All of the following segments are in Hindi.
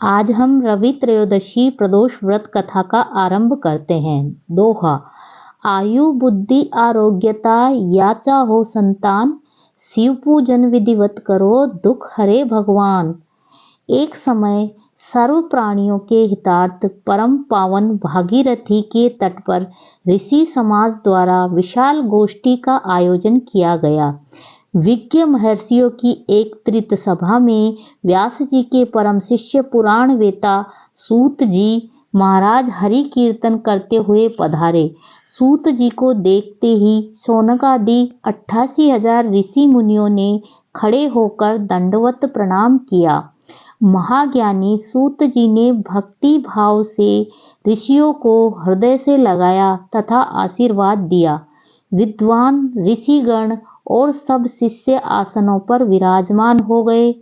आज हम रवि त्रयोदशी प्रदोष व्रत कथा का आरंभ करते हैं। दोहा। आयु बुद्धि आरोग्यता याचा हो संतान, शिव पूजन विधिवत करो दुख हरे भगवान। एक समय सर्व प्राणियों के हितार्थ परम पावन भागीरथी के तट पर ऋषि समाज द्वारा विशाल गोष्ठी का आयोजन किया गया। विज्ञ महर्षियों की एकत्रित सभा में व्यास जी के परम शिष्य पुराण वेता सूत जी महाराज हरि कीर्तन करते हुए पधारे। सूत जी को देखते ही शौनक आदि 88,000 ऋषि मुनियों ने खड़े होकर दंडवत प्रणाम किया। महाज्ञानी सूत जी ने भक्ति भाव से ऋषियों को हृदय से लगाया तथा आशीर्वाद दिया। विद्वान ऋषिगण और सब शिष्य आसनों पर विराजमान हो गए।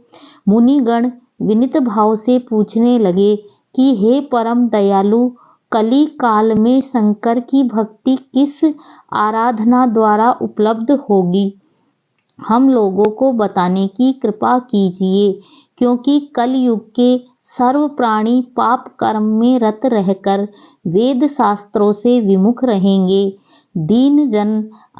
मुनिगण विनीत भाव से पूछने लगे कि हे परम दयालु, कली काल में शंकर की भक्ति किस आराधना द्वारा उपलब्ध होगी? हम लोगों को बताने की कृपा कीजिए, क्योंकि कलयुग के सर्व प्राणी पाप कर्म में रत रहकर वेद शास्त्रों से विमुख रहेंगे। दीन जन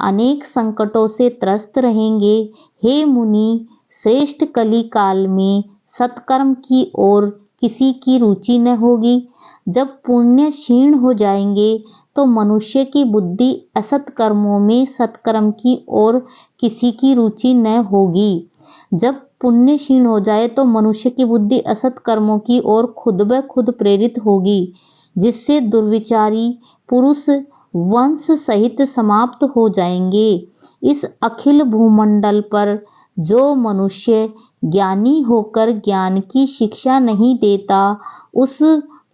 अनेक संकटों से त्रस्त रहेंगे। हे मुनि, श्रेष्ठ कली काल में सत्कर्म की ओर किसी की रुचि न होगी। जब पुण्य क्षीण हो जाएंगे तो मनुष्य की बुद्धि असत कर्मों में सत्कर्म की ओर किसी की रुचि न होगी। जब पुण्य क्षीण हो जाए तो मनुष्य की बुद्धि असत कर्मों की ओर खुद ब खुद प्रेरित होगी, जिससे दुर्विचारी पुरुष वंश सहित समाप्त हो जाएंगे। इस अखिल भूमंडल पर जो मनुष्य ज्ञानी होकर ज्ञान की शिक्षा नहीं देता, उस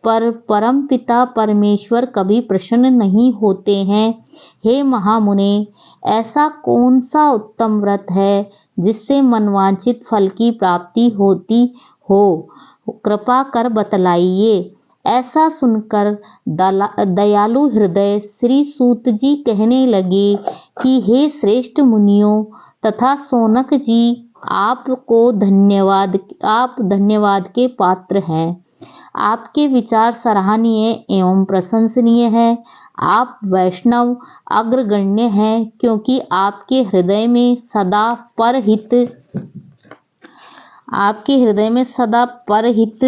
पर परम पिता परमेश्वर कभी प्रसन्न नहीं होते हैं। हे महामुने, ऐसा कौन सा उत्तम व्रत है जिससे मनवांछित फल की प्राप्ति होती हो? कृपा कर बतलाइए। ऐसा सुनकर दयालु हृदय श्री सूत जी कहने लगे कि हे श्रेष्ठ मुनियों तथा शौनक जी, आप धन्यवाद के पात्र हैं। आपके विचार सराहनीय एवं प्रशंसनीय है। आप वैष्णव अग्रगण्य हैं, क्योंकि आपके हृदय में सदा परहित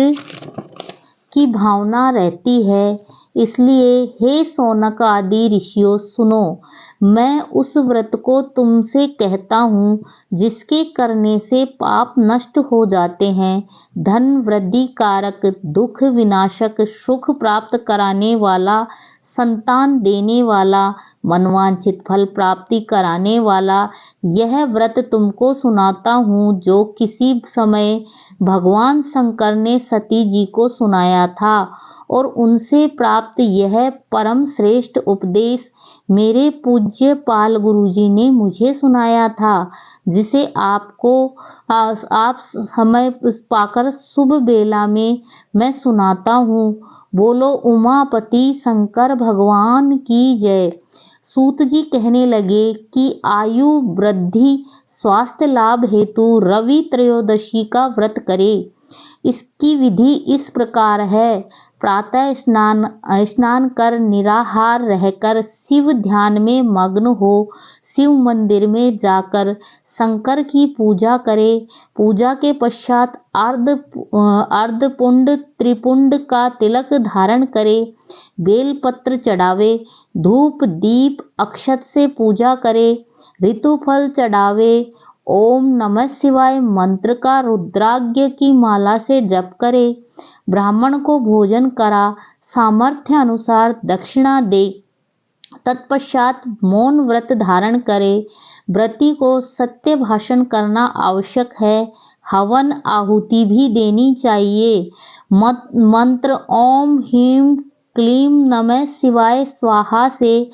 की भावना रहती है। इसलिए हे शौनक आदि ऋषियों, सुनो, मैं उस व्रत को तुमसे कहता हूँ जिसके करने से पाप नष्ट हो जाते हैं, धन वृद्धि कारक, दुख विनाशक, सुख प्राप्त कराने वाला, संतान देने वाला, मनवांछित फल प्राप्ति कराने वाला यह व्रत तुमको सुनाता हूँ, जो किसी समय भगवान शंकर ने सती जी को सुनाया था। और उनसे प्राप्त यह परम श्रेष्ठ उपदेश मेरे पूज्य पाल गुरुजी ने मुझे सुनाया था, जिसे आप समय पाकर शुभ बेला में मैं सुनाता हूँ। बोलो उमापति शंकर भगवान की जय। सूत जी कहने लगे कि आयु वृद्धि स्वास्थ्य लाभ हेतु रवि त्रयोदशी का व्रत करे। इसकी विधि इस प्रकार है। प्रातः स्नान कर निराहार रहकर शिव ध्यान में मग्न हो शिव मंदिर में जाकर शंकर की पूजा करे। पूजा के पश्चात अर्धपुंड त्रिपुंड का तिलक धारण करे। बेलपत्र चढ़ावे, धूप दीप अक्षत से पूजा करे, ऋतुफल चढ़ावे, ओम नमः शिवाय मंत्र का रुद्राग्य की माला से जप करे, ब्राह्मण को भोजन करा, सामर्थ्य अनुसार दक्षिणा दे, तत्पश्चात मौन व्रत धारण करे। व्रती को सत्य भाषण करना आवश्यक है। हवन आहुति भी देनी चाहिए। मंत्र ओम ह्रीं क्लीं नमः शिवाय स्वाहा से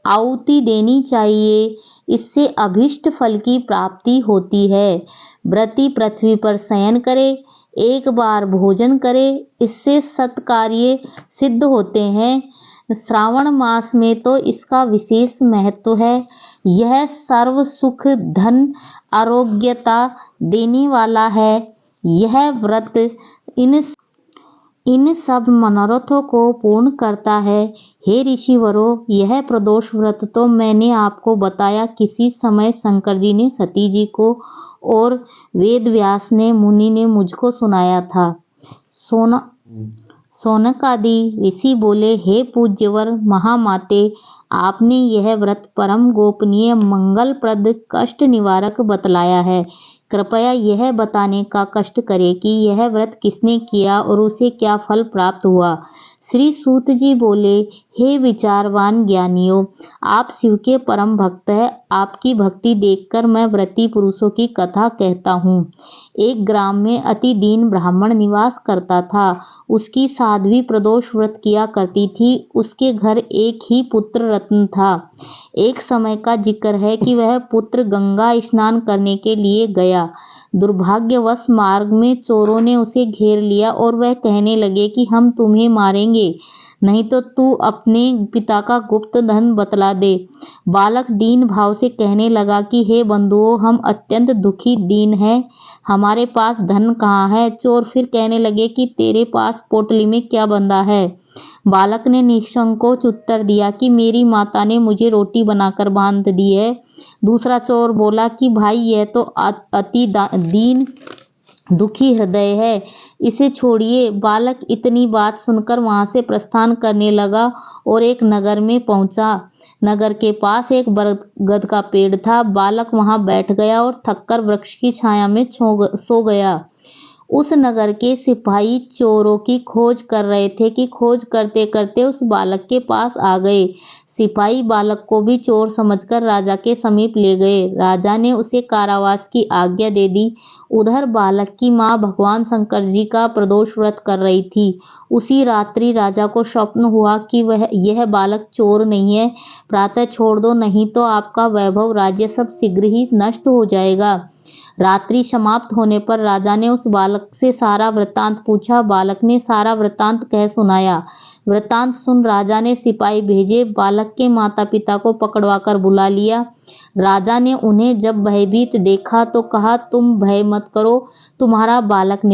आहुति देनी चाहिए। इससे अभीष्ट फल की प्राप्ति होती है। व्रती पृथ्वी पर शयन करे, एक बार भोजन करे, इससे सत्कार्य सिद्ध होते हैं। श्रावण मास में तो इसका विशेष महत्व है। यह सर्व सुख धन आरोग्यता देने वाला है। यह व्रत इन इन सब मनोरथों को पूर्ण करता है। हे ऋषिवरों, यह प्रदोष व्रत तो मैंने आपको बताया। किसी समय शंकर जी ने सती जी को और वेद व्यास ने मुनि ने मुझको सुनाया था। सौनक आदि ऋषि बोले, हे पूज्यवर महामाते, आपने यह व्रत परम गोपनीय, मंगलप्रद, कष्ट निवारक बतलाया है। कृपया यह बताने का कष्ट करें कि यह व्रत किसने किया और उसे क्या फल प्राप्त हुआ। श्री सूत जी बोले, हे विचारवान ज्ञानियों, आप शिव के परम भक्त हैं। आपकी भक्ति देखकर मैं व्रती पुरुषों की कथा कहता हूँ। एक ग्राम में अति दीन ब्राह्मण निवास करता था। उसकी साध्वी प्रदोष व्रत किया करती थी। उसके घर एक ही पुत्र रत्न था। एक समय का जिक्र है कि वह पुत्र गंगा स्नान करने के लिए गया। दुर्भाग्यवश मार्ग में चोरों ने उसे घेर लिया और वह कहने लगे कि हम तुम्हें मारेंगे, नहीं तो तू अपने पिता का गुप्त धन बतला दे। बालक दीन भाव से कहने लगा कि हे बंधुओं, हम अत्यंत दुखी दीन हैं, हमारे पास धन कहाँ है। चोर फिर कहने लगे कि तेरे पास पोटली में क्या बंधा है। बालक ने निसंकोच उत्तर दिया कि मेरी माता ने मुझे रोटी बनाकर बांध दी है। दूसरा चोर बोला कि भाई, यह तो अति दीन दुखी हृदय है, इसे छोड़िए। बालक इतनी बात सुनकर वहां से प्रस्थान करने लगा और एक नगर में पहुंचा। नगर के पास एक बरगद का पेड़ था। बालक वहां बैठ गया और थककर वृक्ष की छाया में सो गया। उस नगर के सिपाही चोरों की खोज कर रहे थे कि खोज करते करते उस बालक के पास आ गए। सिपाही बालक को भी चोर समझकर राजा के समीप ले गए। राजा ने उसे कारावास की आज्ञा दे दी। उधर बालक की मां भगवान शंकर जी का प्रदोष व्रत कर रही थी। उसी रात्रि राजा को स्वप्न हुआ कि यह बालक चोर नहीं है, प्रातः छोड़ दो, नहीं तो आपका वैभव राज्य सब शीघ्र ही नष्ट हो जाएगा। रात्रि समाप्त होने पर राजा ने उस बालक से सारा वृत्तांत पूछा। बालक ने सारा वृत्तांत कह सुनाया। वृत्तांत सुन राजा ने सिपाही भेजे। बालक के माता पिता को पकड़वाकर बुला लिया। राजा ने उन्हें जब भयभीत देखा तो कहा, तुम भय मत करो, तुम्हारा बालक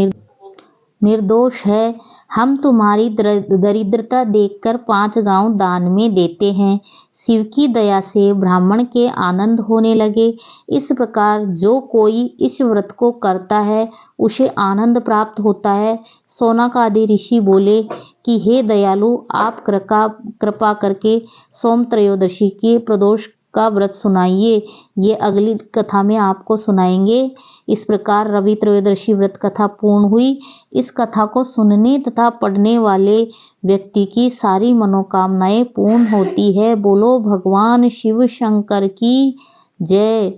निर्दोष है। हम तुम्हारी दरिद्रता देखकर 5 गांव दान में देते हैं। शिव की दया से ब्राह्मण के आनंद होने लगे। इस प्रकार जो कोई इस व्रत को करता है उसे आनंद प्राप्त होता है। सौनक आदि ऋषि बोले कि हे दयालु, आप कृपा करके सोम त्रयोदशी के प्रदोष का व्रत सुनाइए। ये अगली कथा में आपको सुनाएंगे। इस प्रकार रवि त्रयोदशी व्रत कथा पूर्ण हुई। इस कथा को सुनने तथा पढ़ने वाले व्यक्ति की सारी मनोकामनाएं पूर्ण होती है। बोलो भगवान शिव शंकर की जय।